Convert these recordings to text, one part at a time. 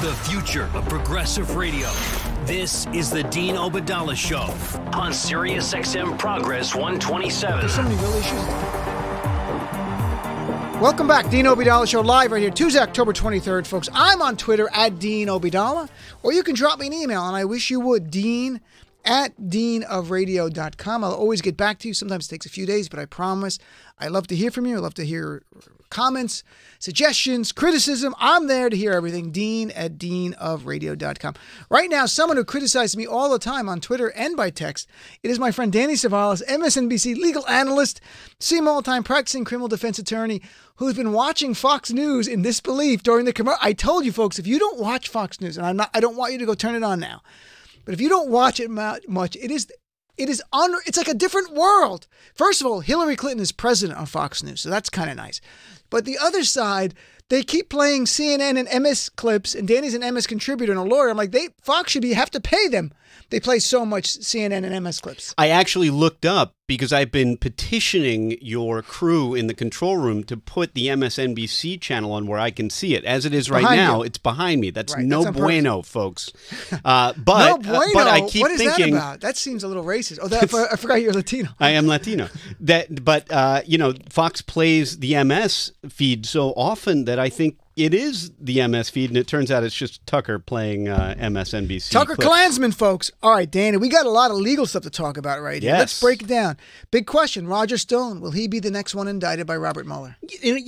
The future of progressive radio. This is the Dean Obadala Show on Sirius XM Progress 127. There's so many real issues. Welcome back, Dean Obadala Show, live right here, Tuesday, October 23rd, folks. I'm on Twitter at Dean Obadala, or you can drop me an email, and I wish you would, dean@deanofradio.com. I'll always get back to you. Sometimes it takes a few days, but I promise. I love to hear from you. I love to hear comments, suggestions, criticism. I'm there to hear everything. dean@deanofradio.com. Right now, someone who criticizes me all the time on Twitter and by text, it is my friend Danny Cevallos, MSNBC legal analyst, see him all the time, practicing criminal defense attorney, who's been watching Fox News in disbelief during the commercial. I told you, folks, if you don't watch Fox News, and I don't want you to go turn it on now, but if you don't watch it much, it's like a different world. First of all, Hillary Clinton is president on Fox News, so that's kind of nice. But the other side, they keep playing CNN and MS clips, and Danny's an MS contributor and a lawyer. I'm like, Fox should have to pay them. They play so much CNN and MS clips. I actually looked up because I've been petitioning your crew in the control room to put the MSNBC channel on where I can see it. As it is right now, it's behind me. That's right, no bueno, folks. No bueno? But I keep what is thinking, that about? That seems a little racist. Oh, I forgot you're Latino. I am Latino. But Fox plays the MS feed so often that I think it is the MS feed, and it turns out it's just Tucker playing MSNBC. Tucker clips. Klansman, folks. All right, Danny, we got a lot of legal stuff to talk about right here. Yes. Let's break it down. Big question: Roger Stone, will he be the next one indicted by Robert Mueller? The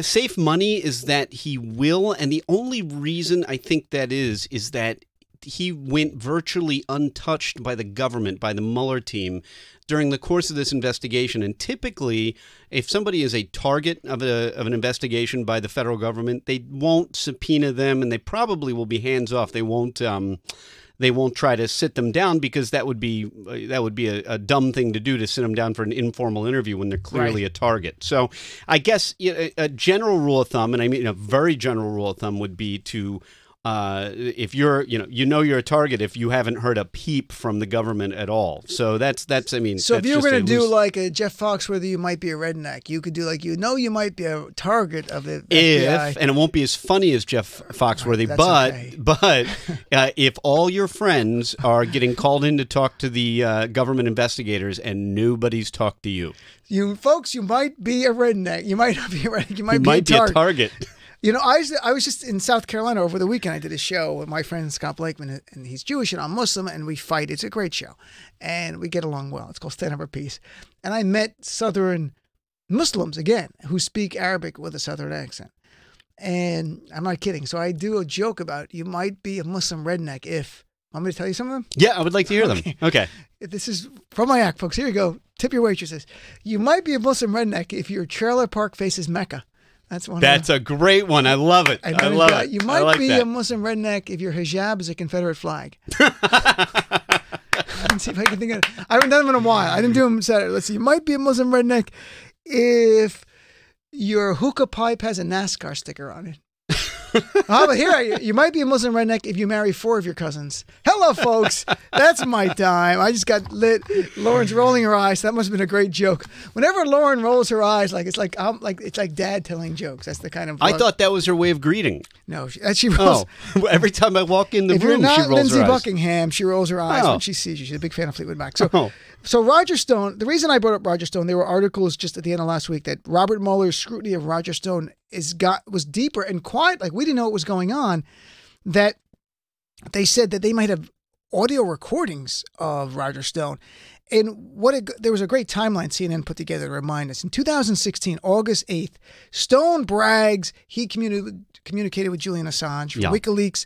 safe money is that he will, and the only reason I think that is that he went virtually untouched by the government, by the Mueller team, during the course of this investigation. And typically, if somebody is a target of an investigation by the federal government, they won't subpoena them, and they probably will be hands off. They won't try to sit them down, because that would be a dumb thing to do, to sit them down for an informal interview when they're clearly a target. So I guess a general rule of thumb, and I mean a very general rule of thumb, would be to if you're a target if you haven't heard a peep from the government at all. So that's I mean. So if you were going to do like a Jeff Foxworthy, you might be a redneck. You could do like you might be a target of the FBI. And it won't be as funny as Jeff Foxworthy, but if all your friends are getting called in to talk to the government investigators and nobody's talked to you, you folks, you might be a redneck. You might not be a redneck. You might be a target. I was just in South Carolina over the weekend. I did a show with my friend Scott Blakeman, and he's Jewish and I'm Muslim, and we fight. It's a great show, and we get along well. It's called Stand Up for Peace. And I met Southern Muslims, again, who speak Arabic with a Southern accent. And I'm not kidding. So I do a joke about you might be a Muslim redneck if... Want me to tell you some of them? Yeah, I would like to hear them. Okay. This is from my act, folks. Here you go. Tip your waitresses. You might be a Muslim redneck if your trailer park faces Mecca. That's a great one. I love it. I love it. You might be a Muslim redneck if your hijab is a Confederate flag. Let's see if I can think of it. I haven't done them in a while. I didn't do them Saturday. Let's see. You might be a Muslim redneck if your hookah pipe has a NASCAR sticker on it. But here you might be a Muslim redneck if you marry 4 of your cousins. Hello, folks. That's my time. I just got lit. Lauren's rolling her eyes. That must have been a great joke. Whenever Lauren rolls her eyes, it's like Dad telling jokes. That's the kind of. I thought that was her way of greeting. No, she rolls. Oh, every time I walk in the room, she rolls her eyes. If you're not Lindsey Buckingham, she rolls her eyes when she sees you. She's a big fan of Fleetwood Mac. So Roger Stone. The reason I brought up Roger Stone, there were articles just at the end of last week that Robert Mueller's scrutiny of Roger Stone was deeper and quiet. Like, we didn't know what was going on. That they said that they might have audio recordings of Roger Stone. And there was a great timeline CNN put together to remind us. In 2016, August 8th, Stone brags he communicated with Julian Assange from WikiLeaks,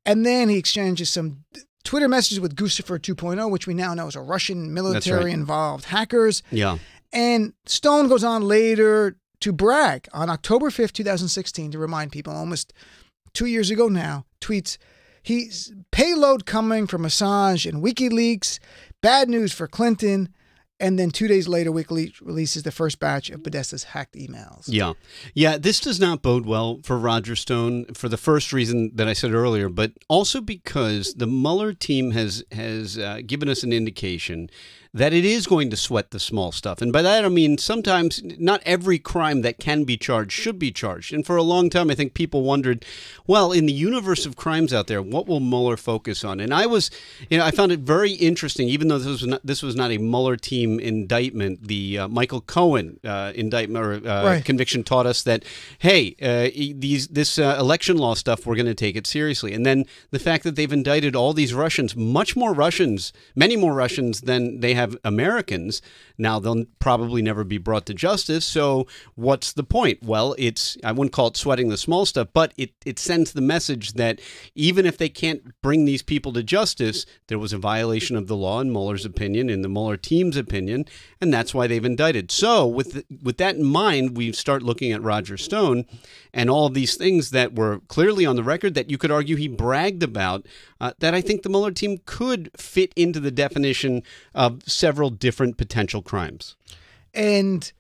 and then he exchanges some Twitter messages with Guccifer 2.0, which we now know is a Russian military-involved hackers. Yeah. And Stone goes on later to brag on October 5th, 2016, to remind people, almost 2 years ago now, tweets, he's payload coming from Assange and WikiLeaks, bad news for Clinton, and then 2 days later, WikiLeaks releases the first batch of Podesta's hacked emails. Yeah, this does not bode well for Roger Stone for the first reason that I said earlier, but also because the Mueller team has given us an indication that it is going to sweat the small stuff. And by that, I mean, sometimes not every crime that can be charged should be charged. And for a long time, I think people wondered, well, in the universe of crimes out there, what will Mueller focus on? And I found it very interesting, even though this was not a Mueller team indictment, the Michael Cohen indictment or conviction taught us that, hey, this election law stuff, we're going to take it seriously. And then the fact that they've indicted all these Russians, many more Russians than they have Americans. Now, they'll probably never be brought to justice. So what's the point? Well, I wouldn't call it sweating the small stuff, but it sends the message that even if they can't bring these people to justice, there was a violation of the law in Mueller's opinion, in the Mueller team's opinion, and that's why they've indicted. So with that in mind, we start looking at Roger Stone and all of these things that were clearly on the record that you could argue he bragged about, that I think the Mueller team could fit into the definition of several different potential crimes. And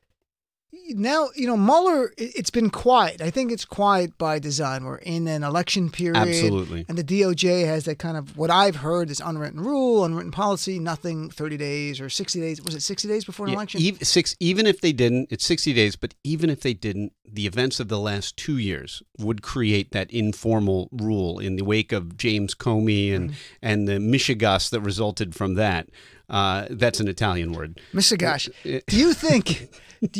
now, Mueller, it's been quiet. I think it's quiet by design. We're in an election period. Absolutely. And the DOJ has that kind of, what I've heard, this unwritten rule, unwritten policy, nothing 30 days or 60 days. Was it 60 days before an election? Even if they didn't, it's 60 days, but even if they didn't, the events of the last 2 years would create that informal rule in the wake of James Comey and the mishigas that resulted from that. That's an Italian word. Mishigas. Do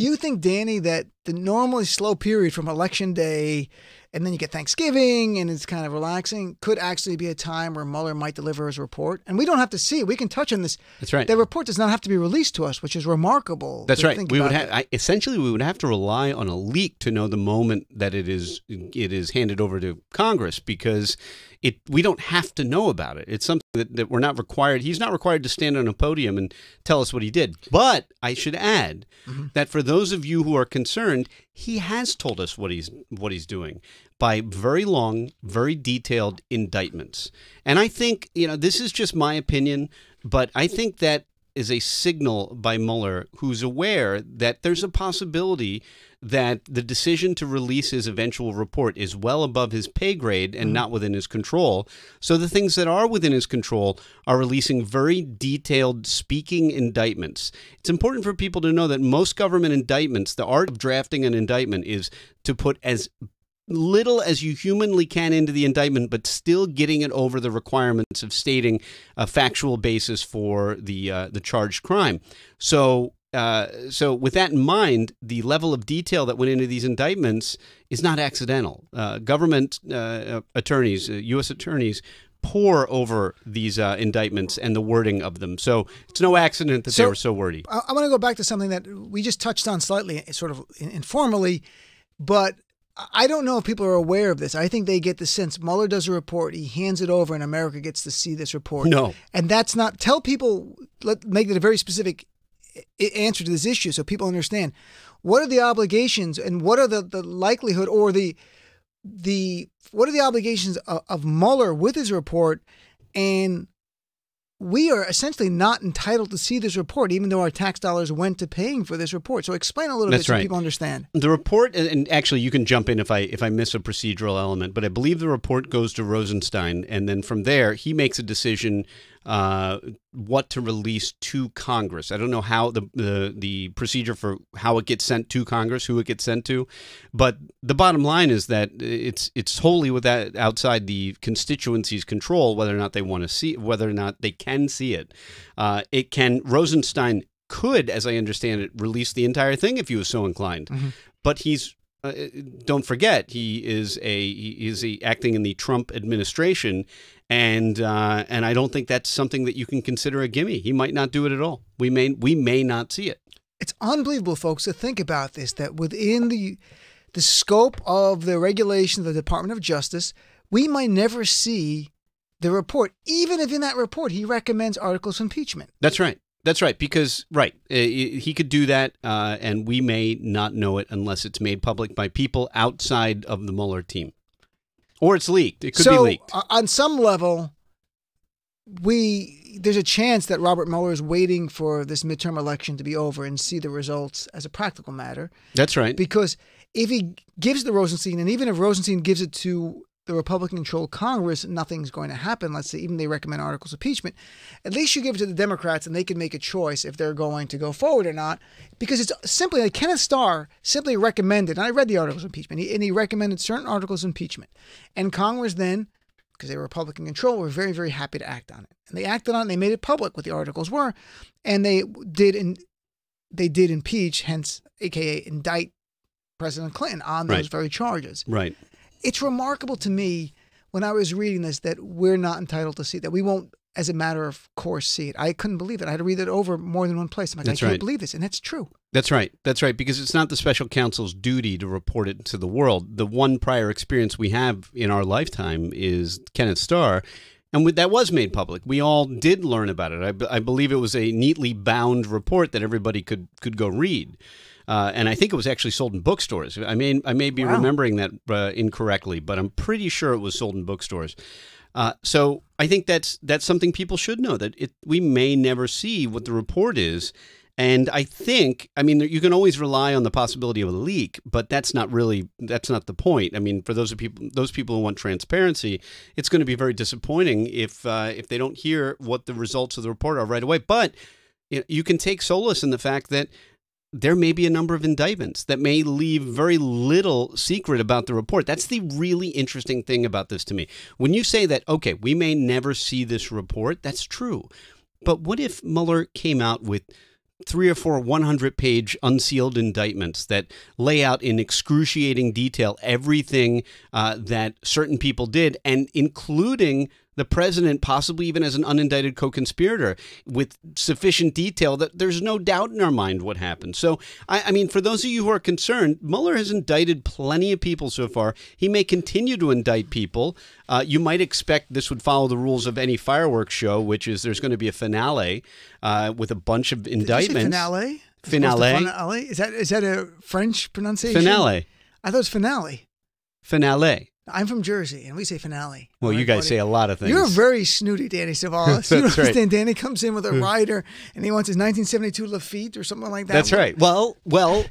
you think, Danny, that the normally slow period from Election Day and then you get Thanksgiving and it's kind of relaxing could actually be a time where Mueller might deliver his report? And we don't have to see it. We can touch on this. That's right. The report does not have to be released to us, which is remarkable. That's right. We would essentially we would have to rely on a leak to know the moment that it is handed over to Congress, because we don't have to know about it. It's something that we're not required. He's not required to stand on a podium and tell us what he did. But I should add that for those of you who are concerned, he has told us what he's doing by very long, very detailed indictments. And I think, this is just my opinion, but I think that is a signal by Mueller, who's aware that there's a possibility that the decision to release his eventual report is well above his pay grade and not within his control. So the things that are within his control are releasing very detailed speaking indictments. It's important for people to know that most government indictments, the art of drafting an indictment is to put as little as you humanly can into the indictment, but still getting it over the requirements of stating a factual basis for the charged crime. So with that in mind, the level of detail that went into these indictments is not accidental. Government attorneys, U.S. attorneys, pore over these indictments and the wording of them. So it's no accident that they were so wordy. I want to go back to something that we just touched on slightly, sort of informally, but I don't know if people are aware of this. I think they get the sense Mueller does a report, he hands it over, and America gets to see this report. No. And that's not, tell people, make it a very specific answer to this issue so people understand. What are the obligations and what are the likelihood or what are the obligations of Mueller with his report? And we are essentially not entitled to see this report, even though our tax dollars went to paying for this report. So explain a little bit so people understand. The report, and actually you can jump in if I miss a procedural element, but I believe the report goes to Rosenstein, and then from there he makes a decision what to release to Congress. I don't know how the procedure for how it gets sent to Congress, who it gets sent to, but the bottom line is that it's wholly outside the constituency's control whether or not they want to see it, whether or not they can see it. Rosenstein could, as I understand it, release the entire thing if he was so inclined, but he's don't forget, he is acting in the Trump administration, and I don't think that's something that you can consider a gimme. He might not do it at all. We may not see it. It's unbelievable, folks, to think about this, that within the scope of the regulations of the Department of Justice, we might never see the report, even if in that report he recommends articles of impeachment. That's right. That's right, because, he could do that, and we may not know it unless it's made public by people outside of the Mueller team. Or it's leaked. It could be leaked. On some level, there's a chance that Robert Mueller is waiting for this midterm election to be over and see the results as a practical matter. That's right. Because if he gives the Rosenstein, and even if Rosenstein gives it to the Republican-controlled Congress, nothing's going to happen. Let's say even they recommend articles of impeachment. At least you give it to the Democrats and they can make a choice if they're going to go forward or not. Because it's simply like Kenneth Starr simply recommended, and I read the articles of impeachment, and he recommended certain articles of impeachment. And Congress then, because they were Republican control, were very, very happy to act on it. And they acted on it, and they made it public what the articles were. And they did impeach, hence, AKA indict President Clinton on those very charges. Right. It's remarkable to me when I was reading this that we're not entitled to see it, that we won't, as a matter of course, see it. I couldn't believe it. I had to read it over more than one place. I'm like, I can't believe this. And that's true. That's right. That's right. Because it's not the special counsel's duty to report it to the world. The one prior experience we have in our lifetime is Kenneth Starr. And that was made public. We all did learn about it. I believe it was a neatly bound report that everybody could go read. And I think it was actually sold in bookstores. I may be remembering that incorrectly, but I'm pretty sure it was sold in bookstores. So I think that's something people should know, that we may never see what the report is. And I think, you can always rely on the possibility of a leak, but that's not the point. I mean, for those people who want transparency, it's going to be very disappointing if they don't hear what the results of the report are right away. But you can take solace in the fact that there may be a number of indictments that may leave very little secret about the report. That's the really interesting thing about this to me. When you say that, okay, we may never see this report, that's true. But what if Mueller came out with 3 or 4 100-page unsealed indictments that lay out in excruciating detail everything that certain people did, and including the president, possibly even as an unindicted co-conspirator, with sufficient detail that there's no doubt in our mind what happened. So, I mean, for those of you who are concerned, Mueller has indicted plenty of people so far. He may continue to indict people. You might expect this would follow the rules of any fireworks show, which is there's going to be a finale with a bunch of indictments. Did you say finale? Finale. Is that a French pronunciation? Finale. I thought it was finale. Finale. I'm from Jersey, and we say finale. Well, you guys say a lot of things. You're very snooty, Danny Cevallos. You don't understand. Danny comes in with a rider, and he wants his 1972 Lafitte or something like that. That's right. Well,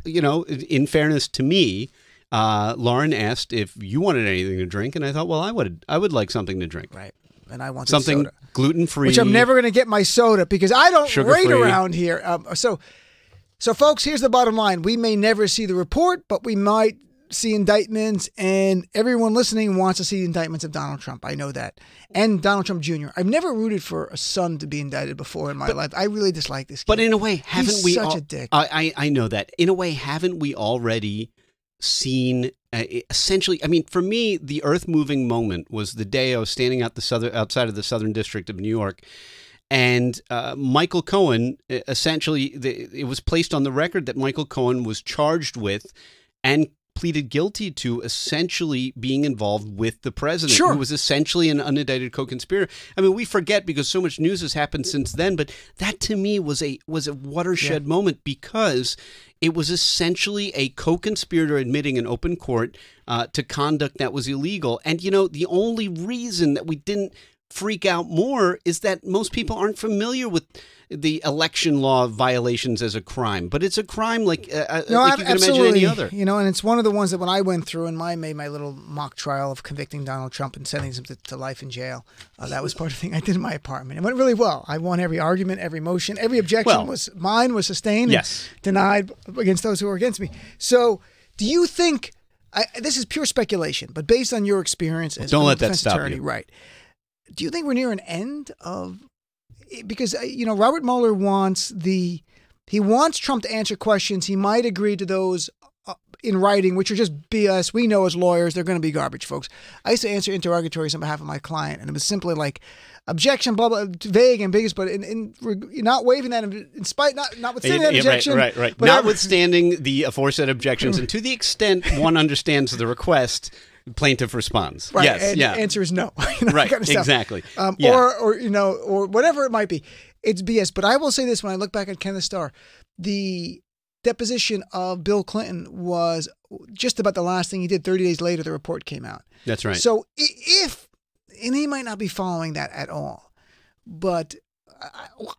in fairness to me, Lauren asked if you wanted anything to drink, and I thought, well, I would like something to drink. Right. And I want something soda. Gluten-free. Which I'm never going to get my soda because I don't rate around here. So, folks, here's the bottom line. We may never see the report, but we might see indictments, and everyone listening wants to see indictments of Donald Trump. I know that. And Donald Trump Jr. I've never rooted for a son to be indicted before in my life. I really dislike this kid. But in a way, haven't we such a dick. I know that. In a way, haven't we already seen essentially, for me, the earth-moving moment was the day I was standing outside of the Southern District of New York, and Michael Cohen, essentially, it was placed on the record that Michael Cohen was charged with and pleaded guilty to essentially being involved with the president, who was essentially an unindicted co-conspirator. We forget because so much news has happened since then, but that to me was a watershed moment because it was essentially a co-conspirator admitting in open court to conduct that was illegal. And, the only reason that we didn't freak out more is that most people aren't familiar with the election law violations as a crime, but it's a crime like you can imagine any other. And it's one of the ones that when I went through and I made my little mock trial of convicting Donald Trump and sending him to life in jail, that was part of the thing I did in my apartment. It went really well. I won every argument, every motion, every objection mine was sustained, and denied against those who were against me. So, do you think this is pure speculation, but based on your experience as don't a let that defense stop attorney, you. Right? Do you think we're near an end of? Because, Robert Mueller wants Trump to answer questions. He might agree to those in writing, which are just BS. We know as lawyers, they're going to be garbage, folks. I used to answer interrogatories on behalf of my client, and it was simply like, objection, blah, blah, vague, ambiguous, but in not waiving that, notwithstanding that objection. Right. Notwithstanding the aforesaid objections, and to the extent one understands the request, plaintiff responds. Right. Yes. And the answer is no. Right. Kind of exactly. Or whatever it might be. It's BS. But I will say this: when I look back at Kenneth Starr, the deposition of Bill Clinton was just about the last thing he did. 30 days later, the report came out. That's right. So and he might not be following that at all, but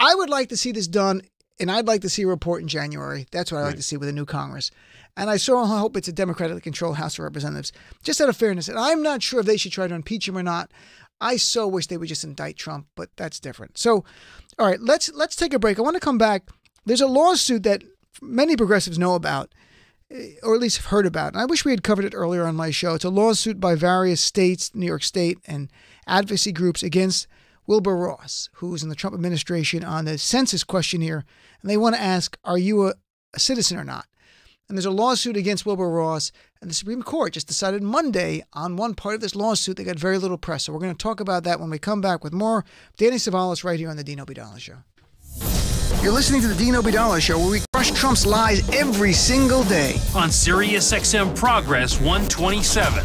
I would like to see this done and I'd like to see a report in January. That's what I'd like to see with a new Congress. And I sure hope it's a democratically controlled House of Representatives, just out of fairness. And I'm not sure if they should try to impeach him or not. I so wish they would just indict Trump, but that's different. So, all right, let's take a break. I want to come back. There's a lawsuit that many progressives know about, or at least have heard about. And I wish we had covered it earlier on my show. It's a lawsuit by various states, New York State, and advocacy groups against Wilbur Ross, who's in the Trump administration on the census questionnaire. And they want to ask, are you a citizen or not? And there's a lawsuit against Wilbur Ross, and the Supreme Court just decided Monday on one part of this lawsuit. They got very little press. So we're going to talk about that when we come back with more. Danny Cevallos right here on the Dean Obeidallah Show. You're listening to the Dean Obeidallah Show, where we crush Trump's lies every single day. On Sirius XM Progress 127.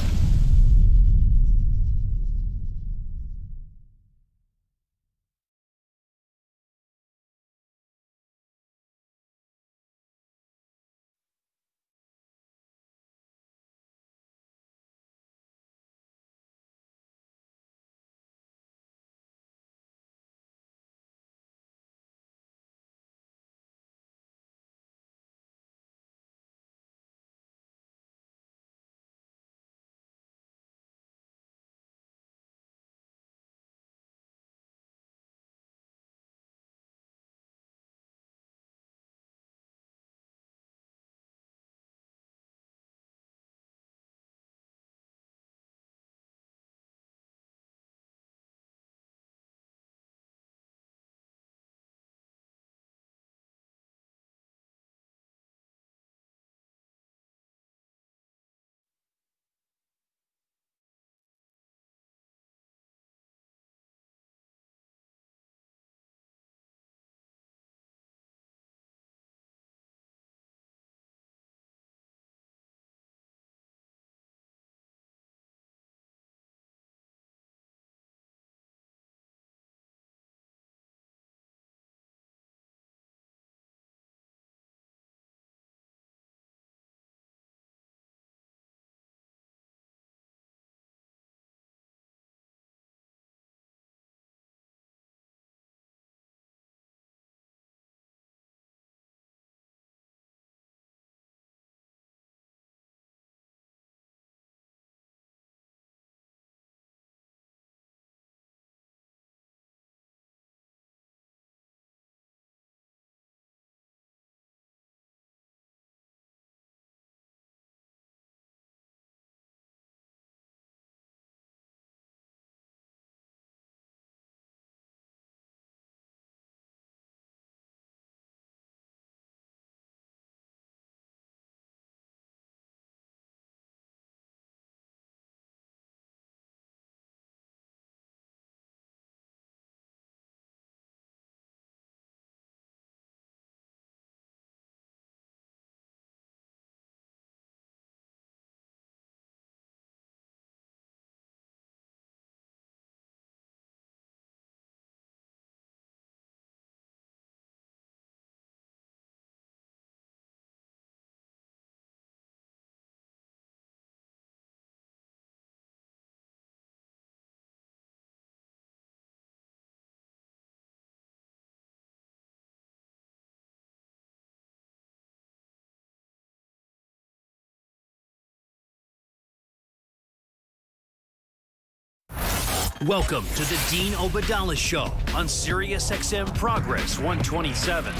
Welcome to the Dean Obeidallah Show on Sirius XM Progress 127.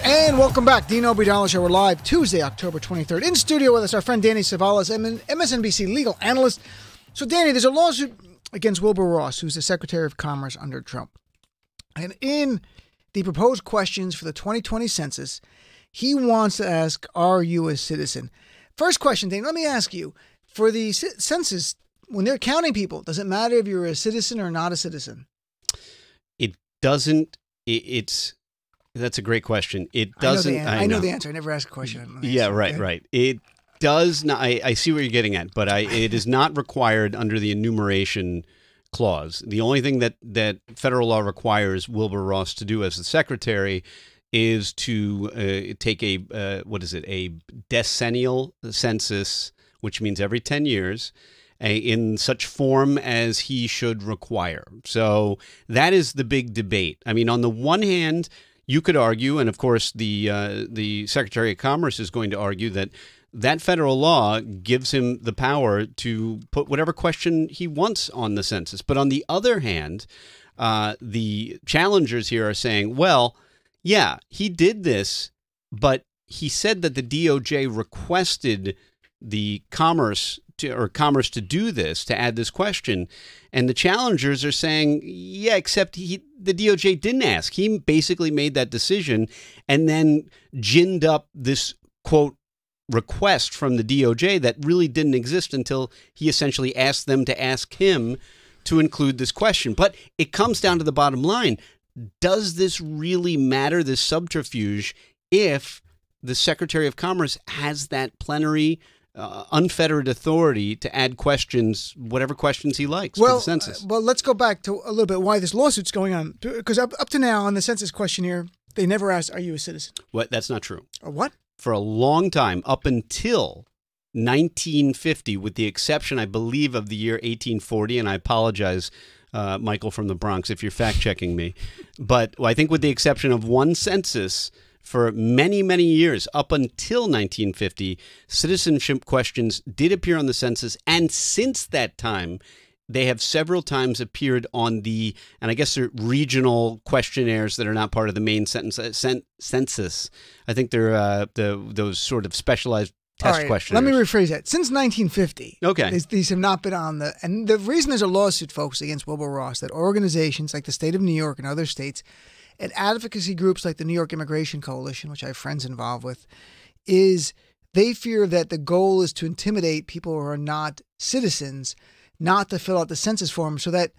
And welcome back. Dean Obeidallah Show. We're live Tuesday, October 23rd. In studio with us, our friend Danny Cevallos, MSNBC legal analyst. So, Danny, there's a lawsuit against Wilbur Ross, who's the Secretary of Commerce under Trump. And in the proposed questions for the 2020 census, he wants to ask, are you a citizen? First question, Danny, let me ask you, for the census, when they're counting people, does it matter if you're a citizen or not a citizen? It doesn't. That's a great question. It doesn't. I know the answer. I never ask a question. Yeah, right, right. It does not. I see what you're getting at, but it is not required under the enumeration clause. The only thing that federal law requires Wilbur Ross to do as the secretary is to take a decennial census, which means every 10 years. in such form as he should require. So that is the big debate. I mean, on the one hand, you could argue, and of course the Secretary of Commerce is going to argue, that federal law gives him the power to put whatever question he wants on the census. But on the other hand, the challengers here are saying, well, yeah, he did this, but he said that the DOJ requested the Commerce to do this, to add this question. And the challengers are saying, yeah, except the DOJ didn't ask. He basically made that decision and then ginned up this, quote, request from the DOJ that really didn't exist until he essentially asked them to ask him to include this question. But it comes down to the bottom line. Does this really matter, this subterfuge, if the Secretary of Commerce has that plenary, unfettered authority to add questions, whatever questions he likes, to the census? Well, let's go back to a little bit why this lawsuit's going on. Because up to now on the census questionnaire, they never asked, are you a citizen? What? That's not true. Or what? For a long time, up until 1950, with the exception, I believe, of the year 1840, and I apologize, Michael from the Bronx, if you're fact-checking me. But I think with the exception of one census, for many, many years, up until 1950, citizenship questions did appear on the census, and since that time, they have several times appeared on the, and I guess they're regional questionnaires that are not part of the main census. I think they're those sort of specialized test questionnaires. Let me rephrase that. Since 1950, okay, these have not been on the, and the reason there's a lawsuit, folks, against Wilbur Ross, that organizations like the state of New York and other states, and advocacy groups like the New York Immigration Coalition, which I have friends involved with, is they fear that the goal is to intimidate people who are not citizens not to fill out the census form, so that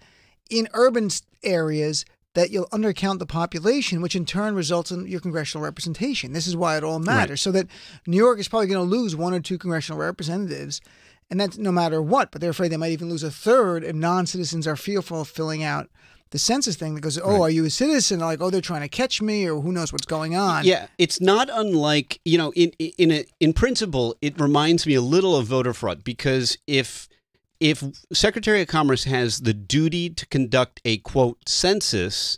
in urban areas that you'll undercount the population, which in turn results in your congressional representation. This is why it all matters. Right. So that New York is probably going to lose 1 or 2 congressional representatives, and that's no matter what, but they're afraid they might even lose a third if non-citizens are fearful of filling out the census thing that goes, oh, are you a citizen? Like, oh, they're trying to catch me, or who knows what's going on. Yeah, it's not unlike, you know, in principle, it reminds me a little of voter fraud, because if Secretary of Commerce has the duty to conduct a, quote, census,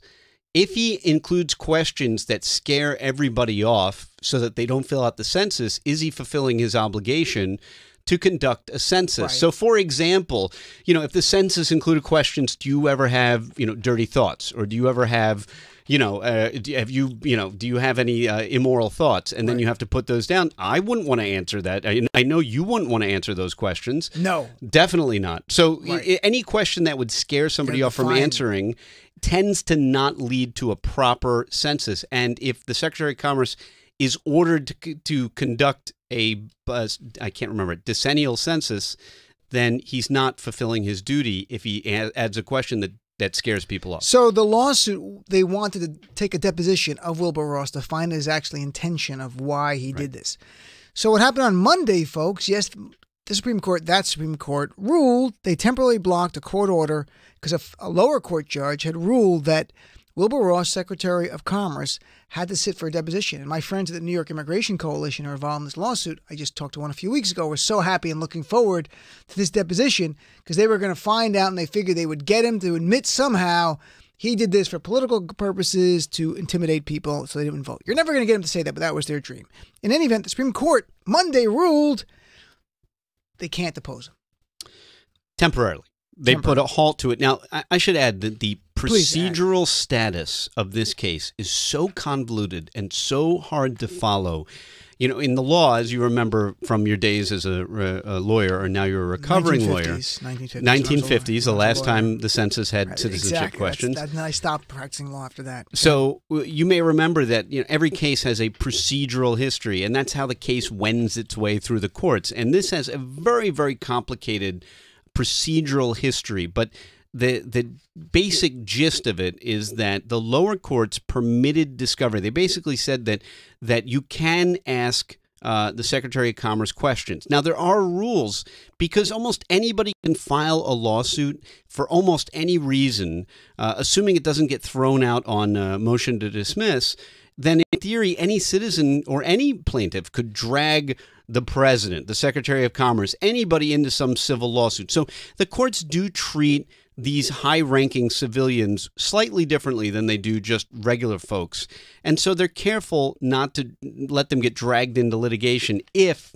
if he includes questions that scare everybody off so that they don't fill out the census, is he fulfilling his obligation to conduct a census? Right. So, for example, you know, if the census included questions, do you ever have, you know, dirty thoughts, or do you ever have, you know, do you have any immoral thoughts? And then you have to put those down. I wouldn't want to answer that. I know you wouldn't want to answer those questions. No, definitely not. So any question that would scare somebody off from answering tends to not lead to a proper census. And if the Secretary of Commerce is ordered to conduct a, I can't remember, decennial census, then he's not fulfilling his duty if he adds a question that scares people off. So the lawsuit, they wanted to take a deposition of Wilbur Ross to find his actually intention of why he did this. So what happened on Monday, folks, yes, the Supreme Court, that Supreme Court ruled they temporarily blocked a court order because a lower court judge had ruled that Wilbur Ross, Secretary of Commerce, had to sit for a deposition. And my friends at the New York Immigration Coalition who are involved in this lawsuit, I just talked to one a few weeks ago, were so happy and looking forward to this deposition because they were going to find out, and they figured they would get him to admit somehow he did this for political purposes to intimidate people so they didn't vote. You're never going to get him to say that, but that was their dream. In any event, the Supreme Court Monday ruled they can't depose him. Temporarily. They put a halt to it. Now, I should add that the procedural status of this case is so convoluted and so hard to follow. You know, in the law, as you remember from your days as a lawyer, or now you're a recovering lawyer. 1950s, the last time the census had citizenship questions. And I stopped practicing law after that. So you may remember that, you know, every case has a procedural history, and that's how the case wends its way through the courts. And this has a very, very complicated procedural history, but the basic gist of it is that the lower courts permitted discovery. They basically said that you can ask the Secretary of Commerce questions. Now, there are rules because almost anybody can file a lawsuit for almost any reason, assuming it doesn't get thrown out on a motion to dismiss. then in theory, any citizen or any plaintiff could drag the president, the Secretary of Commerce, anybody into some civil lawsuit. So the courts do treat these high-ranking civilians slightly differently than they do just regular folks. And so they're careful not to let them get dragged into litigation if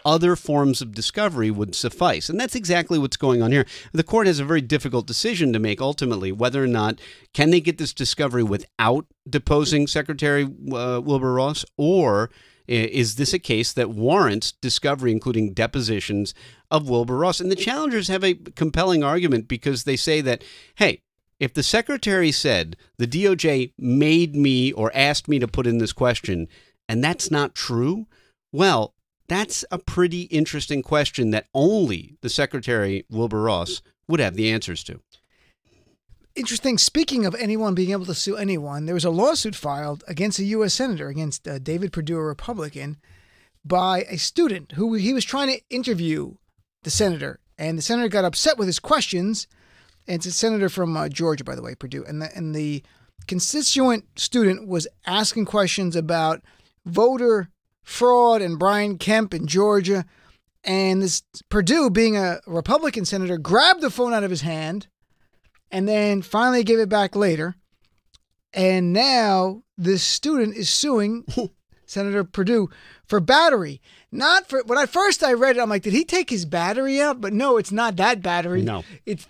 other forms of discovery would suffice. And that's exactly what's going on here. The court has a very difficult decision to make ultimately, whether or not can they get this discovery without deposing Secretary Wilbur Ross, or is this a case that warrants discovery, including depositions of Wilbur Ross? And the challengers have a compelling argument because they say that, hey, if the secretary said the DOJ made me or asked me to put in this question, and that's not true, well, that's a pretty interesting question that only the Secretary, Wilbur Ross, would have the answers to. Interesting. Speaking of anyone being able to sue anyone, there was a lawsuit filed against a U.S. Senator, against David Perdue, a Republican, by a student who he was trying to interview the senator. And the senator got upset with his questions. And it's a senator from Georgia, by the way, Perdue. And the constituent student was asking questions about voter fraud and Brian Kemp in Georgia. And this Perdue, being a Republican senator, grabbed the phone out of his hand and then finally gave it back later. And now this student is suing Senator Perdue for battery. Not for, when first I read it, I'm like, did he take his battery out? But no, it's not that battery. No. It's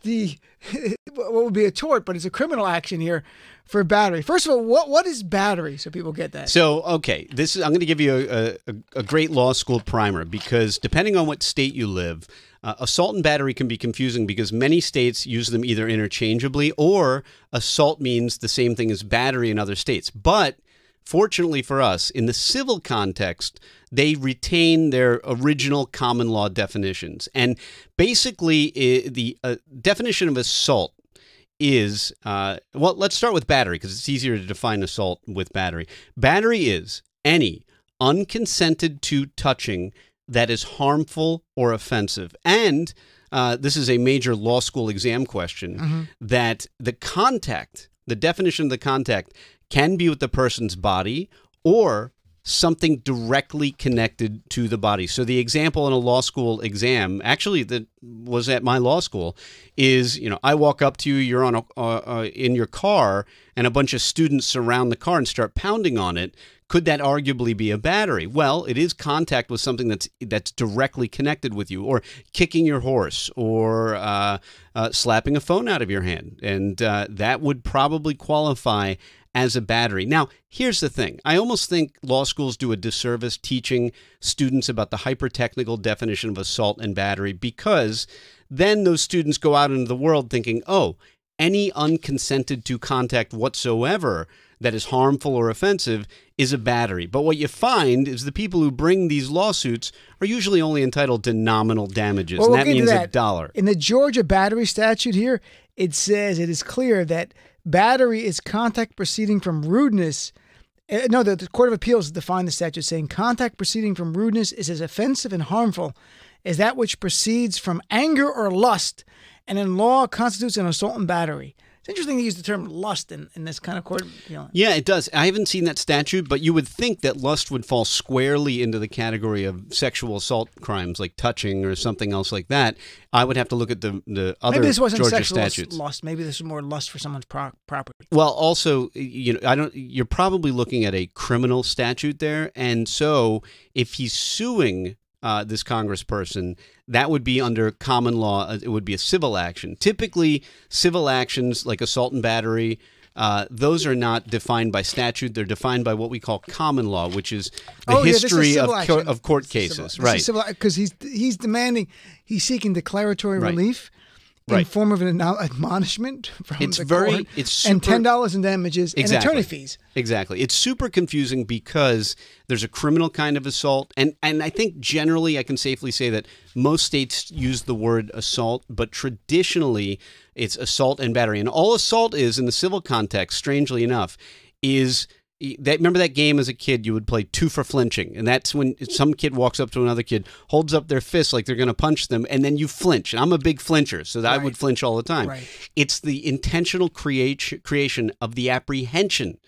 what would be a tort, but it's a criminal action here for battery. First of all, what is battery, so people get that? So, okay, I'm going to give you a great law school primer, because depending on what state you live, assault and battery can be confusing because many states use them either interchangeably, or assault means the same thing as battery in other states. But fortunately for us, in the civil context, they retain their original common law definitions. And basically, the definition of assault is, well, let's start with battery because it's easier to define assault with battery. Battery is any unconsented to touching that is harmful or offensive. And this is a major law school exam question, that the definition of the contact can be with the person's body or something directly connected to the body. So the example in a law school exam, actually that was at my law school, is, I walk up to you, you're on in your car, and a bunch of students surround the car and start pounding on it. Could that arguably be a battery? Well, it is contact with something that's directly connected with you, or kicking your horse, or slapping a phone out of your hand, and that would probably qualify as a battery. Now, here's the thing. I almost think law schools do a disservice teaching students about the hyper-technical definition of assault and battery, because then those students go out into the world thinking, oh, any unconsented to contact whatsoever that is harmful or offensive is a battery. But what you find is the people who bring these lawsuits are usually only entitled to nominal damages, and that means $1. In the Georgia battery statute here, it says it is clear that battery is contact proceeding from rudeness. No, the Court of Appeals defined the statute saying contact proceeding from rudeness is as offensive and harmful as that which proceeds from anger or lust, and in law constitutes an assault and battery. It's interesting to use the term lust in this kind of court. Yeah, it does. I haven't seen that statute, but you would think that lust would fall squarely into the category of sexual assault crimes like touching or something else like that. I would have to look at the other Maybe this wasn't Georgia sexual statutes. Lust. Maybe this was more lust for someone's property. Well, also, you're probably looking at a criminal statute there, and so if he's suing this congressperson, that would be under common law. It would be a civil action. Typically, civil actions like assault and battery, those are not defined by statute. They're defined by what we call common law, which is the history of court cases. Right. Because he's seeking declaratory relief in form of an admonishment from the court, and $10 in damages and attorney fees. Exactly. It's super confusing because there's a criminal kind of assault, and I think generally I can safely say that most states use the word assault, but traditionally it's assault and battery. And all assault is in the civil context, strangely enough, is remember that game as a kid you would play 2 for flinching, and that's when some kid walks up to another kid, holds up their fist like they're going to punch them, and then you flinch. And I'm a big flincher, so I would flinch all the time. Right. It's the intentional creation of the apprehension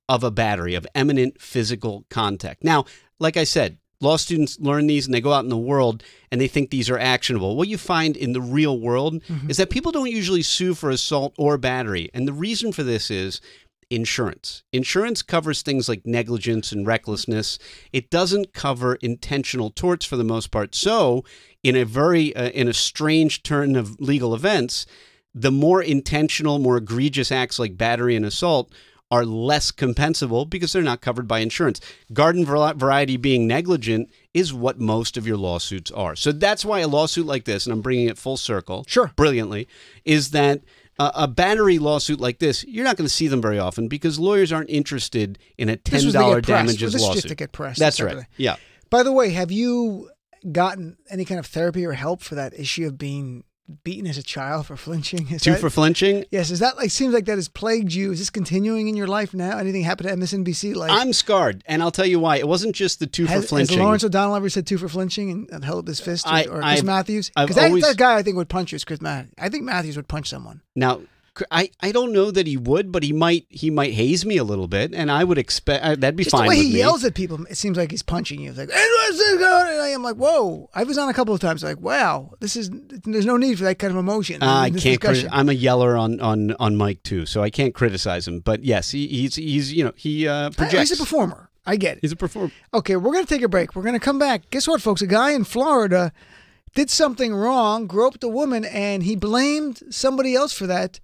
of a battery, of imminent physical contact. Now, like I said, law students learn these and they go out in the world and they think these are actionable. What you find in the real world is that people don't usually sue for assault or battery. And the reason for this is insurance. Insurance covers things like negligence and recklessness. It doesn't cover intentional torts for the most part. So in a strange turn of legal events, the more intentional, more egregious acts like battery and assault are less compensable because they're not covered by insurance. Garden variety being negligent is what most of your lawsuits are. So that's why a lawsuit like this, and I'm bringing it full circle, sure, brilliantly, is that a battery lawsuit like this, you're not going to see them very often because lawyers aren't interested in a $10 damages this lawsuit. Just to get pressed. That's right. Yeah. By the way, have you gotten any kind of therapy or help for that issue of being beaten as a child for flinching? For flinching? Yes. Is that seems like that has plagued you? Is this continuing in your life now? Anything happened at MSNBC? I'm scarred, and I'll tell you why. It wasn't just the for flinching. Has Lawrence O'Donnell ever said 2 for flinching and held up his fist? Or Chris Matthews? Because that guy I think would punch you is Chris Matthews. I think Matthews would punch someone. Now, I don't know that he would, but he might haze me a little bit, and I would expect that'd be fine with me. Just the way he yells at people, it seems like he's punching you. It's like, and I'm like, whoa. I was on a couple of times like, wow, there's no need for that kind of emotion. I can't. I'm a yeller on mic too, so I can't criticize him. But yes, he projects. He's a performer. I get it. He's a performer. Okay, we're gonna take a break. We're gonna come back. Guess what, folks? A guy in Florida did something wrong, groped a woman, and he blamed somebody else for that.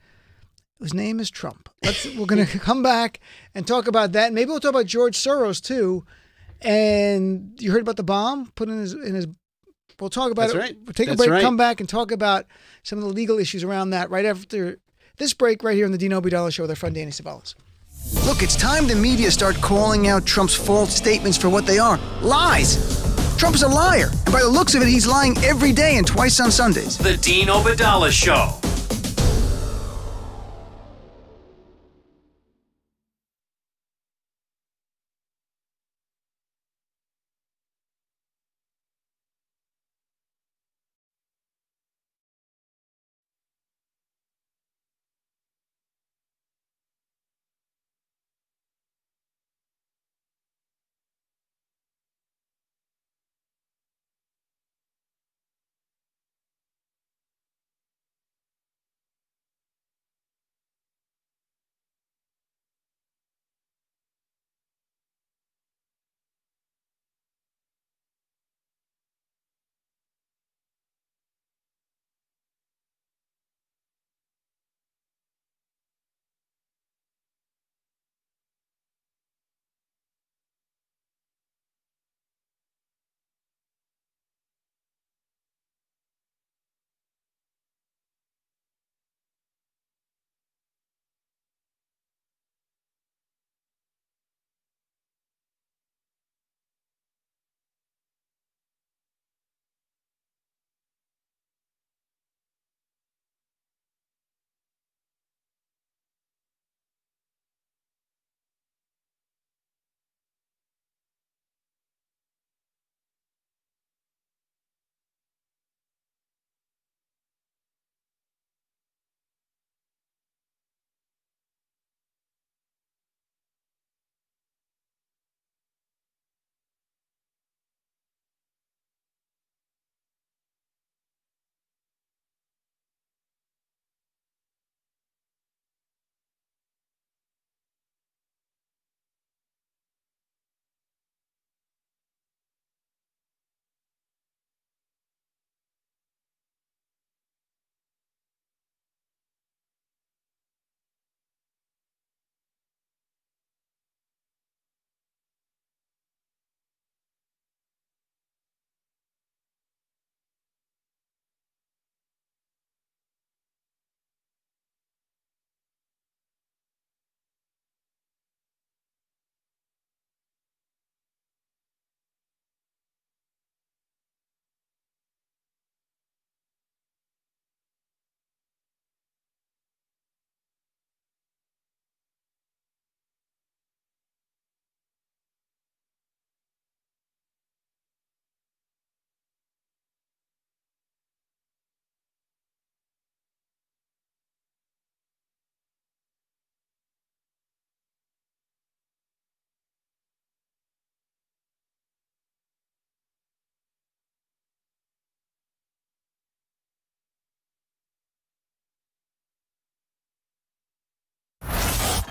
His name is Trump. We're going to come back and talk about that. Maybe we'll talk about George Soros too. And you heard about the bomb put in his. We'll talk about it. Right. We'll take a break, come back, and talk about some of the legal issues around that right after this break, right here on the Dean Obeidallah Show with our friend Danny Cevallos. Look, it's time the media start calling out Trump's false statements for what they are: lies. Trump is a liar, and by the looks of it, he's lying every day and twice on Sundays. The Dean Obeidallah Show.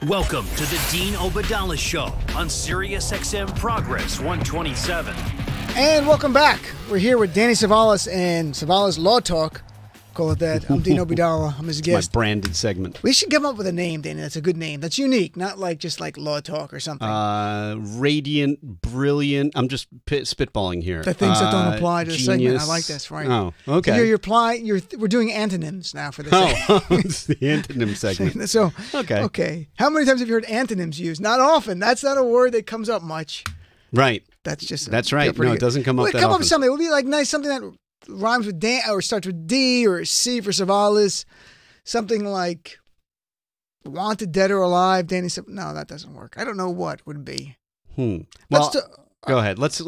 Welcome to the Dean Obadala Show on Sirius XM Progress 127. And welcome back. We're here with Danny Cevallos and Cevallos Law Talk. Call it that. I'm Dean Obadala. I'm his guest. My branded segment. We should come up with a name, Danny. That's a good name. That's unique. Not like just like Law Talk or something. Radiant, brilliant. I'm just spitballing here. The things that don't apply to the segment. I like this, right? Oh, okay. So you're applying. We're doing antonyms now for this. Oh, it's the antonym segment. So okay. How many times have you heard antonyms used? Not often. That's not a word that comes up much. Right. That's right. No, it doesn't come up that often. Come up with something. It would be like nice, something that rhymes with Dan or starts with D or C for Cevallos. Something like wanted, dead or alive. Danny said, no, that doesn't work. I don't know what would be. Well, go ahead. Let's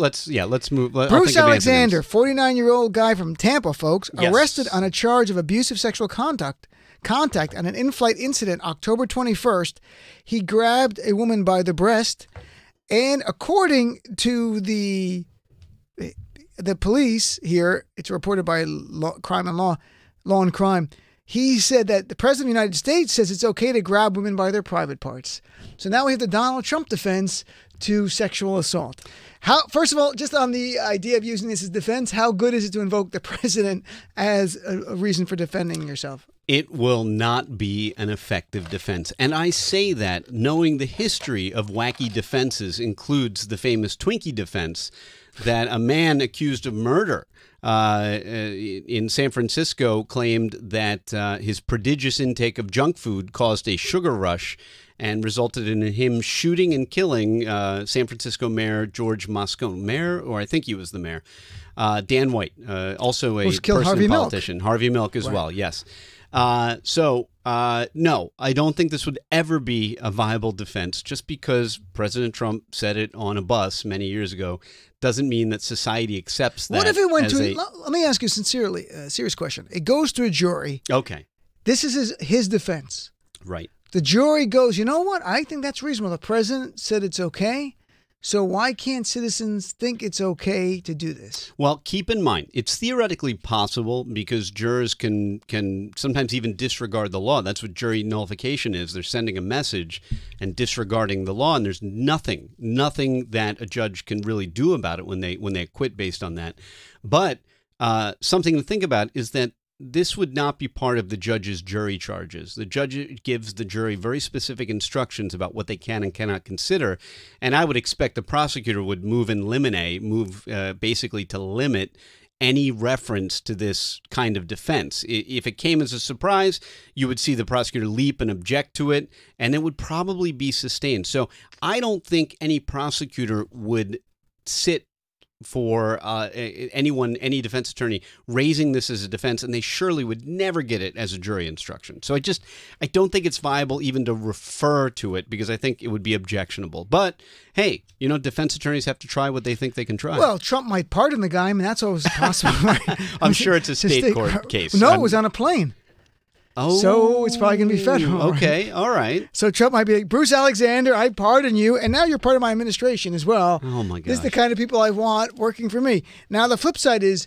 move. Bruce Alexander, 49-year-old guy from Tampa, folks, Yes. arrested on a charge of abusive sexual contact on an in-flight incident October 21st. He grabbed a woman by the breast, and according to the police here, it's reported by Law and Crime. He said that the President of the United States says it's okay to grab women by their private parts. So now we have the Donald Trump defense to sexual assault. First of all, just on the idea of using this as defense, how good is it to invoke the president as a reason for defending yourself? It will not be an effective defense. And I say that knowing the history of wacky defenses includes the famous Twinkie defense that a man accused of murder in San Francisco claimed that his prodigious intake of junk food caused a sugar rush and resulted in him shooting and killing San Francisco Mayor George Moscone. Mayor, or I think he was the mayor. Dan White, also a person politician. Harvey Milk as well, yes. No, I don't think this would ever be a viable defense. Just because President Trump said it on a bus many years ago doesn't mean that society accepts that. What if it went to let me ask you sincerely, a serious question. It goes to a jury. Okay. This is his defense. Right. The jury goes, you know what? I think that's reasonable. The president said it's okay. So why can't citizens think it's okay to do this? Well, keep in mind, it's theoretically possible because jurors can sometimes even disregard the law. That's what jury nullification is. They're sending a message and disregarding the law, and there's nothing that a judge can really do about it when they acquit based on that. But something to think about is that this would not be part of the judge's jury charges. The judge gives the jury very specific instructions about what they can and cannot consider, and I would expect the prosecutor would move basically to limit any reference to this kind of defense. If it came as a surprise, you would see the prosecutor leap and object to it, and it would probably be sustained. So I don't think any prosecutor would sit for any defense attorney raising this as a defense, and they surely would never get it as a jury instruction. So I don't think it's viable even to refer to it because I think it would be objectionable. But hey, defense attorneys have to try what they think they can try. Well, Trump might pardon the guy. I mean, that's always possible. Right? I'm sure it's a state court case. No, it was on a plane. Oh, so it's probably going to be federal. Okay, right? All right. So Trump might be like, Bruce Alexander, I pardon you, and now you're part of my administration as well. Oh, my God. This is the kind of people I want working for me. Now, the flip side is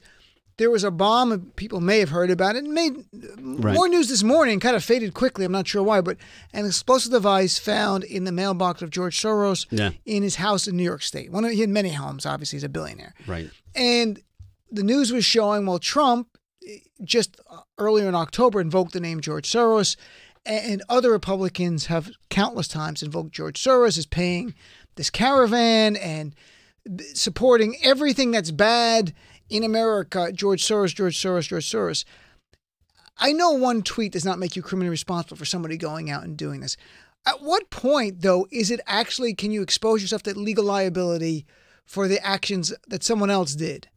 there was a bomb, and people may have heard about it, and made more news this morning, kind of faded quickly, I'm not sure why, but an explosive device found in the mailbox of George Soros in his house in New York State. He had many homes, obviously, he's a billionaire. Right. And the news was showing, well, Trump just earlier in October invoked the name George Soros, and other Republicans have countless times invoked George Soros as paying this caravan and supporting everything that's bad in America. George Soros, George Soros, George Soros. I know one tweet does not make you criminally responsible for somebody going out and doing this. At what point, though, is it actually, can you expose yourself to legal liability for the actions that someone else did?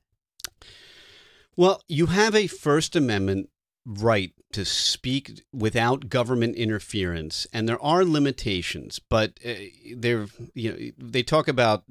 Well, you have a First Amendment right to speak without government interference, and there are limitations. But they talk about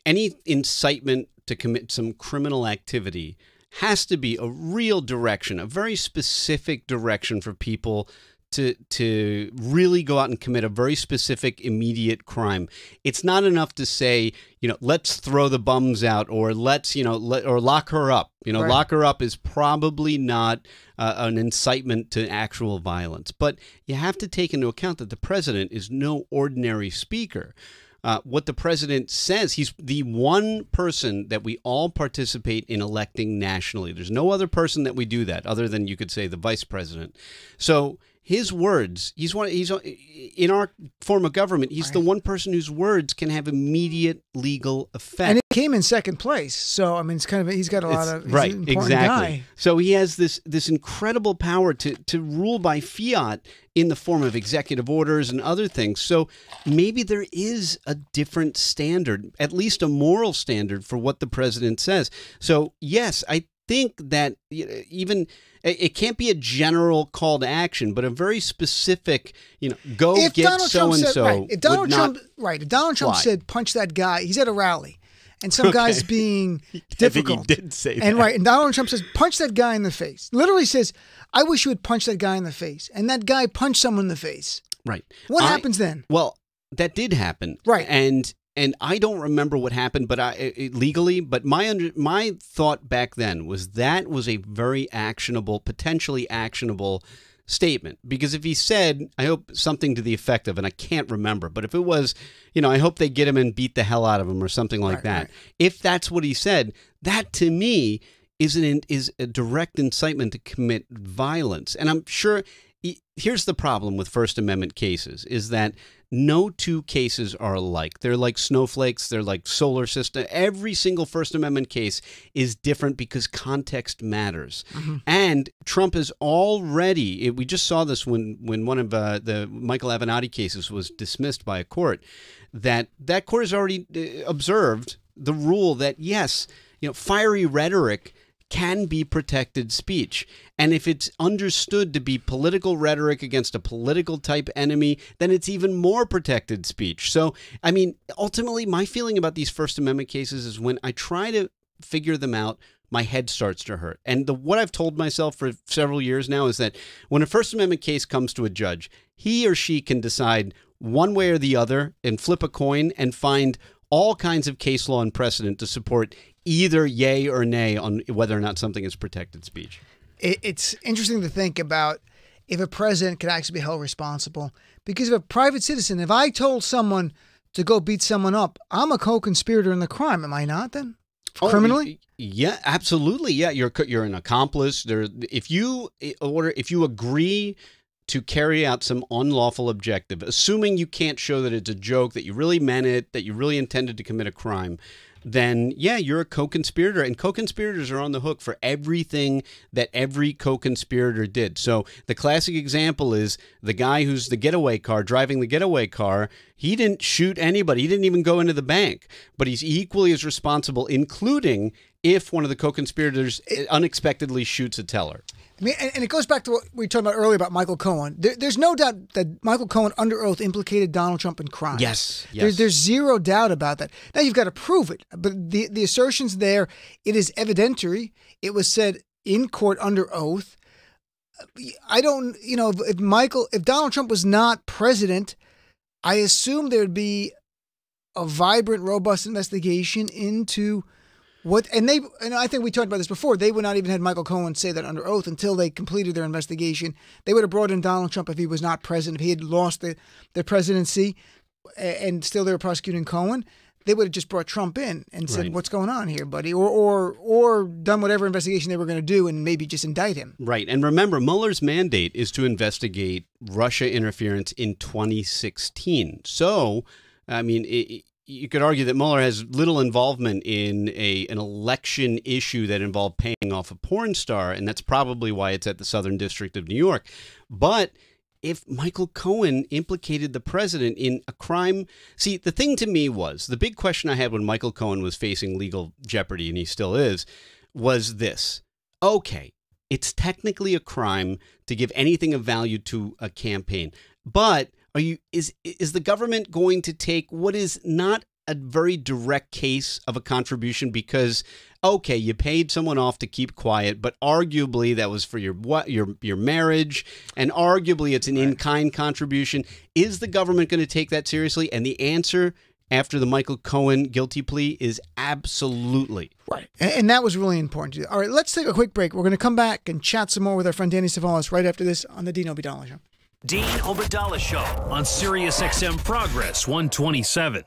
any incitement to commit some criminal activity has to be a real direction, a very specific direction for people to really go out and commit a very specific, immediate crime. It's not enough to say, let's throw the bums out, or let's, or lock her up. Right. Lock her up is probably not an incitement to actual violence. But you have to take into account that the president is no ordinary speaker. What the president says, he's the one person that we all participate in electing nationally. There's no other person that we do that other than, you could say, the vice president. So his words, he's in our form of government, he's the one person whose words can have immediate legal effect. And it came in second place. So, I mean, it's kind of, he's got a lot of, he's right, an important exactly. guy. So he has this incredible power to rule by fiat in the form of executive orders and other things. So maybe there is a different standard, at least a moral standard, for what the president says. So yes, I think that even it can't be a general call to action, but a very specific, go If get so-and-so. If Donald Trump said, punch that guy, he's at a rally, and some guy's being difficult. I think he did say that. And Donald Trump says, punch that guy in the face. Literally says, I wish you would punch that guy in the face. And that guy punched someone in the face. Right. What happens then? Well, that did happen. Right. And I don't remember what happened, but legally. But my thought back then was that was a very actionable, potentially actionable statement. Because if he said, I hope something to the effect of, and I can't remember, but if it was, I hope they get him and beat the hell out of him or something like that. Right. If that's what he said, that to me is a direct incitement to commit violence. And I'm sure here's the problem with First Amendment cases is that no two cases are alike. They're like snowflakes. They're like solar system. Every single First Amendment case is different because context matters. Mm-hmm. And Trump is already, we just saw this when one of the Michael Avenatti cases was dismissed by a court, that court has already observed the rule that, yes, fiery rhetoric can be protected speech. And if it's understood to be political rhetoric against a political type enemy, then it's even more protected speech. So, I mean, ultimately, my feeling about these First Amendment cases is when I try to figure them out, my head starts to hurt. And what I've told myself for several years now is that when a First Amendment case comes to a judge, he or she can decide one way or the other and flip a coin and find all kinds of case law and precedent to support either yay or nay on whether or not something is protected speech. It's interesting to think about if a president could actually be held responsible. Because if a private citizen, if I told someone to go beat someone up, I'm a co-conspirator in the crime, am I not then? Criminally? Yeah, absolutely. Yeah, you're an accomplice. If you agree to carry out some unlawful objective, assuming you can't show that it's a joke, that you really meant it, that you really intended to commit a crime, then yeah, you're a co-conspirator, and co-conspirators are on the hook for everything that every co-conspirator did. So the classic example is the guy who's the getaway car, driving the getaway car. He didn't shoot anybody. He didn't even go into the bank, but he's equally as responsible, including if one of the co-conspirators unexpectedly shoots a teller. I mean, and it goes back to what we talked about earlier about Michael Cohen. There's no doubt that Michael Cohen, under oath, implicated Donald Trump in crimes. Yes. There's zero doubt about that. Now, you've got to prove it. But the assertions there, it is evidentiary. It was said in court under oath. I don't, if Donald Trump was not president, I assume there would be a vibrant, robust investigation into and I think we talked about this before. They would not even had Michael Cohen say that under oath until they completed their investigation. They would have brought in Donald Trump if he was not president, if he had lost the presidency, and still they were prosecuting Cohen. They would have just brought Trump in and said, right, "What's going on here, buddy?" Or done whatever investigation they were going to do and maybe just indict him. Right. And remember, Mueller's mandate is to investigate Russia interference in 2016. So, I mean, you could argue that Mueller has little involvement in an election issue that involved paying off a porn star, and that's probably why it's at the Southern District of New York. But if Michael Cohen implicated the president in a crime, see, the thing to me was, the big question I had when Michael Cohen was facing legal jeopardy, and he still is, was this. Okay, it's technically a crime to give anything of value to a campaign, but is the government going to take what is not a very direct case of a contribution because, okay, you paid someone off to keep quiet, but arguably that was for your marriage, and arguably it's an in-kind contribution. Is the government going to take that seriously? And the answer after the Michael Cohen guilty plea is absolutely. Right. And that was really important. All right, let's take a quick break. We're going to come back and chat some more with our friend Danny Cevallos right after this on the Dean Obeidallah Show. Dean Obeidallah Show on Sirius XM Progress 127.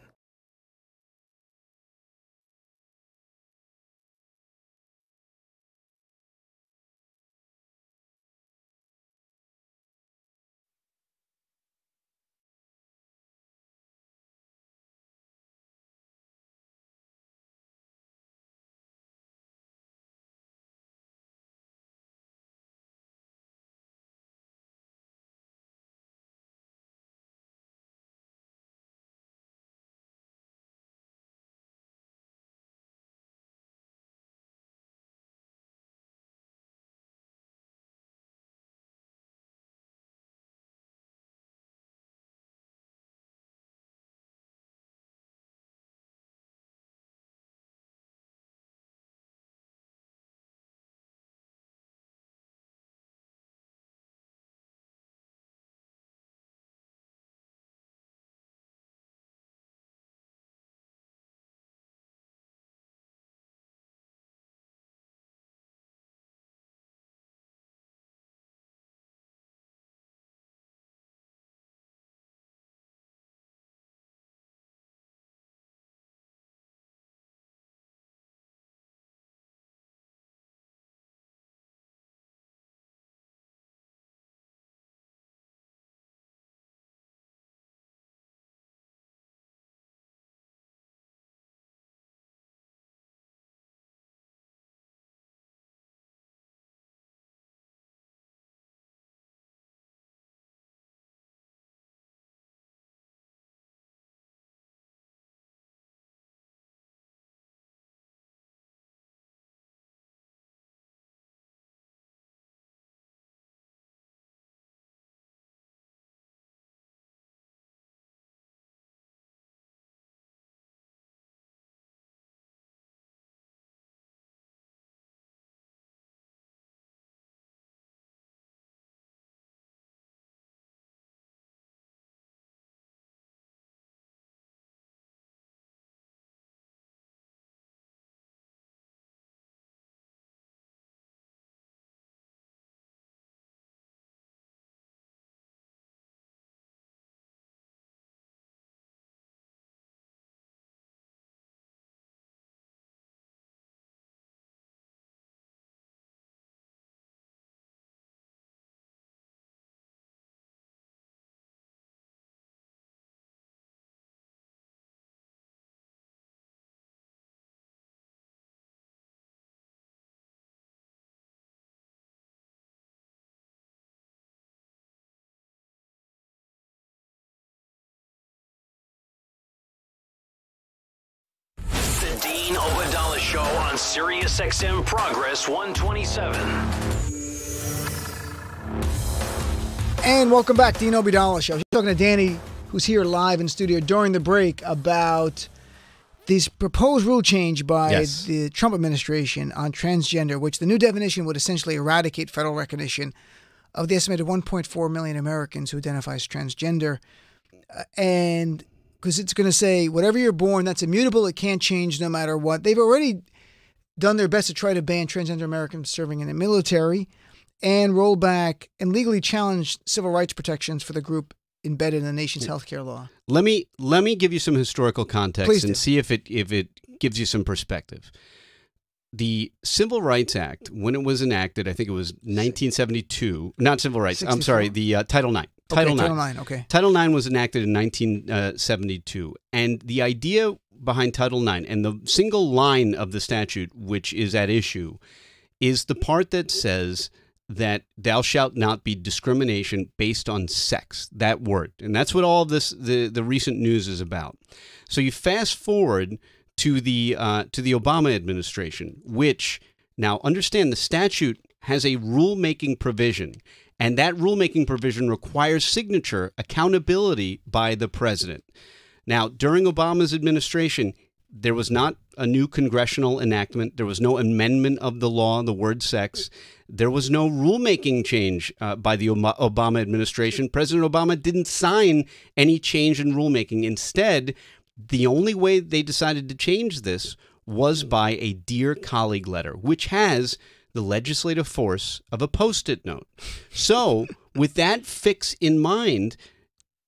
The Dean Obeidallah Show on Sirius XM Progress 127. And welcome back, Dean Obeidallah Show. I'm talking to Danny, who's here live in studio during the break about this proposed rule change by the Trump administration on transgender, which the new definition would essentially eradicate federal recognition of the estimated 1.4 million Americans who identify as transgender. And because it's going to say whatever you're born, that's immutable. It can't change no matter what. They've already done their best to try to ban transgender Americans serving in the military and roll back and legally challenge civil rights protections for the group embedded in the nation's healthcare law. Let me give you some historical context and see if it gives you some perspective. The Civil Rights Act, when it was enacted, I think it was 1972. Not Civil Rights. 64? I'm sorry, the Title IX. Title IX. Okay. Title IX was enacted in 1972, and the idea behind Title IX and the single line of the statute which is at issue is the part that says that thou shalt not be discrimination based on sex, that word. And that's what all of this, the recent news is about. So you fast forward to the Obama administration, which, now understand, the statute has a rulemaking provision, and that rulemaking provision requires signature accountability by the president. Now, during Obama's administration, there was not a new congressional enactment. There was no amendment of the law, the word sex. There was no rulemaking change by the Obama administration. President Obama didn't sign any change in rulemaking. Instead, the only way they decided to change this was by a Dear Colleague letter, which has the legislative force of a Post-it note. So, with that fix in mind,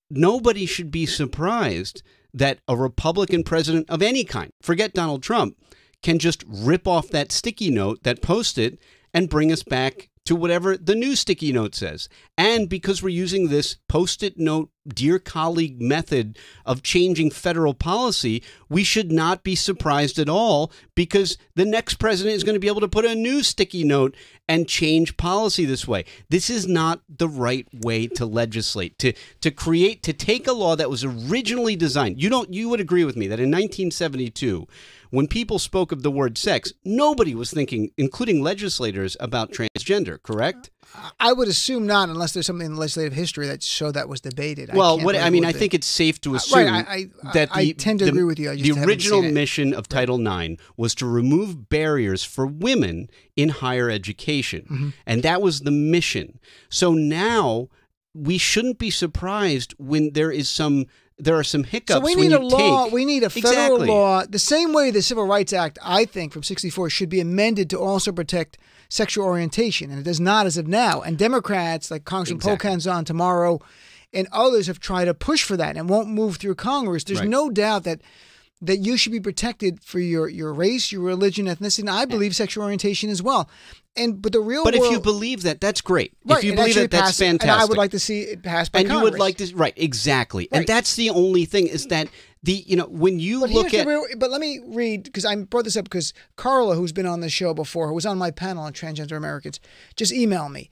nobody should be surprised that a Republican president of any kind, forget Donald Trump, can just rip off that sticky note, that Post-it, and bring us back to whatever the new sticky note says. And because we're using this Post-it note, Dear Colleague method of changing federal policy, we should not be surprised at all, because the next president is going to be able to put a new sticky note and change policy this way. This is not the right way to legislate, to take a law that was originally designed. You would agree with me that in 1972, when people spoke of the word sex, nobody was thinking, including legislators, about transgender, correct? I would assume not, unless there's something in the legislative history that showed that was debated. Well, I think it's safe to assume that I tend to agree with you. The original mission of Title IX was to remove barriers for women in higher education, and that was the mission. So now we shouldn't be surprised when there are some hiccups. So we need a law. We need a federal law. The same way the Civil Rights Act, I think, from '64 should be amended to also protect sexual orientation, and it does not as of now. And Democrats like Congressman Polkan's on tomorrow, and others have tried to push for that and won't move through Congress. There's no doubt that you should be protected for your race, your religion, ethnicity, and I believe sexual orientation as well. But the real world, if you believe that, that's great. If you believe that, that's fantastic. And I would like to see it passed by Congress. And you would like to, exactly. Right. And that's the only thing, is that when you look at. But let me read, because I brought this up because Carla, who's been on the show before, who was on my panel on transgender Americans, just emailed me.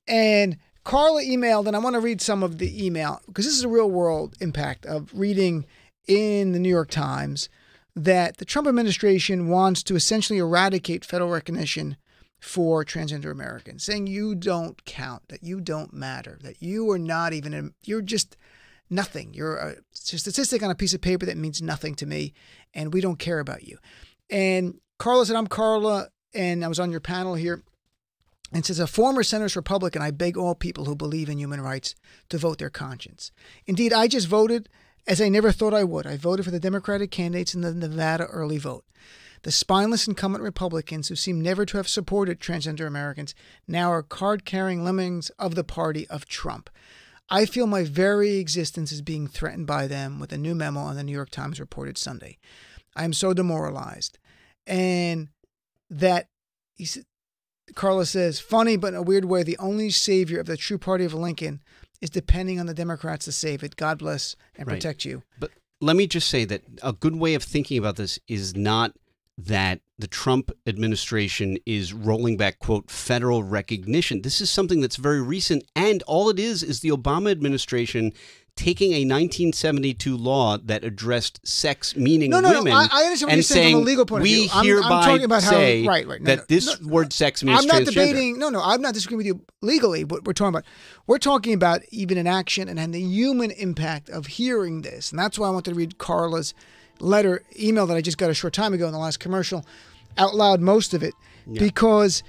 And Carla emailed, and I want to read some of the email, because this is a real world impact of reading in the New York Times that the Trump administration wants to essentially eradicate federal recognition for transgender Americans, saying you don't count, that you don't matter, that you are not even, you're just nothing. You're a statistic on a piece of paper that means nothing to me, and we don't care about you. And Carla said, I'm Carla, and I was on your panel here, and says, a former centrist Republican, I beg all people who believe in human rights to vote their conscience. Indeed, I just voted as I never thought I would. I voted for the Democratic candidates in the Nevada early vote. The spineless incumbent Republicans who seem never to have supported transgender Americans now are card-carrying lemmings of the party of Trump. I feel my very existence is being threatened by them with a new memo on the New York Times reported Sunday. I am so demoralized. And that, Carla says, funny but in a weird way, the only savior of the true party of Lincoln is depending on the Democrats to save it. God bless and protect you. But let me just say that a good way of thinking about this is not that the Trump administration is rolling back, quote, federal recognition. This is something that's very recent, and all it is the Obama administration taking a 1972 law that addressed sex, meaning women, I understand what you're saying from a legal point of view. We hereby say that this word sex means transgender. I'm not debating, I'm not disagreeing with you legally, what we're talking about. We're talking about even an action and the human impact of hearing this. And that's why I wanted to read Carla's email that I just got a short time ago in the last commercial, out loud, most of it, because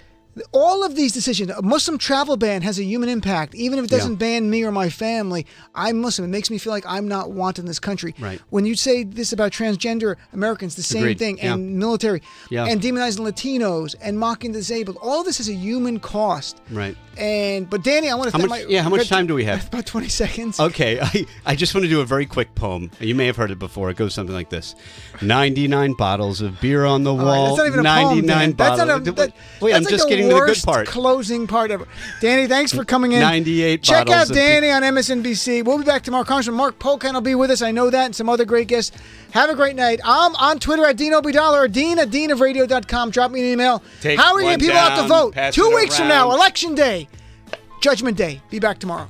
all of these decisions, a Muslim travel ban has a human impact. Even if it doesn't ban me or my family, I'm Muslim. It makes me feel like I'm not wanted in this country. Right. When you say this about transgender Americans, the same thing, and military, and demonizing Latinos, and mocking the disabled, all of this has a human cost. Right. But Danny, I want to how much time do we have? About 20 seconds. Okay, I just want to do a very quick poem. You may have heard it before. It goes something like this: 99 bottles of beer on the wall. That's not even a 99 poem, bottles. Wait, I'm just getting to the good part. Closing part ever. Danny, thanks for coming in. 98 Check bottles out Danny on MSNBC. We'll be back tomorrow. Congressman Mark Polkan will be with us. I know that, and some other great guests. Have a great night. I'm on Twitter at Dean Obidala or Dean@deanofradio.com. Drop me an email. How are you getting people out to vote? 2 weeks from now, Election Day, Judgment Day. Be back tomorrow.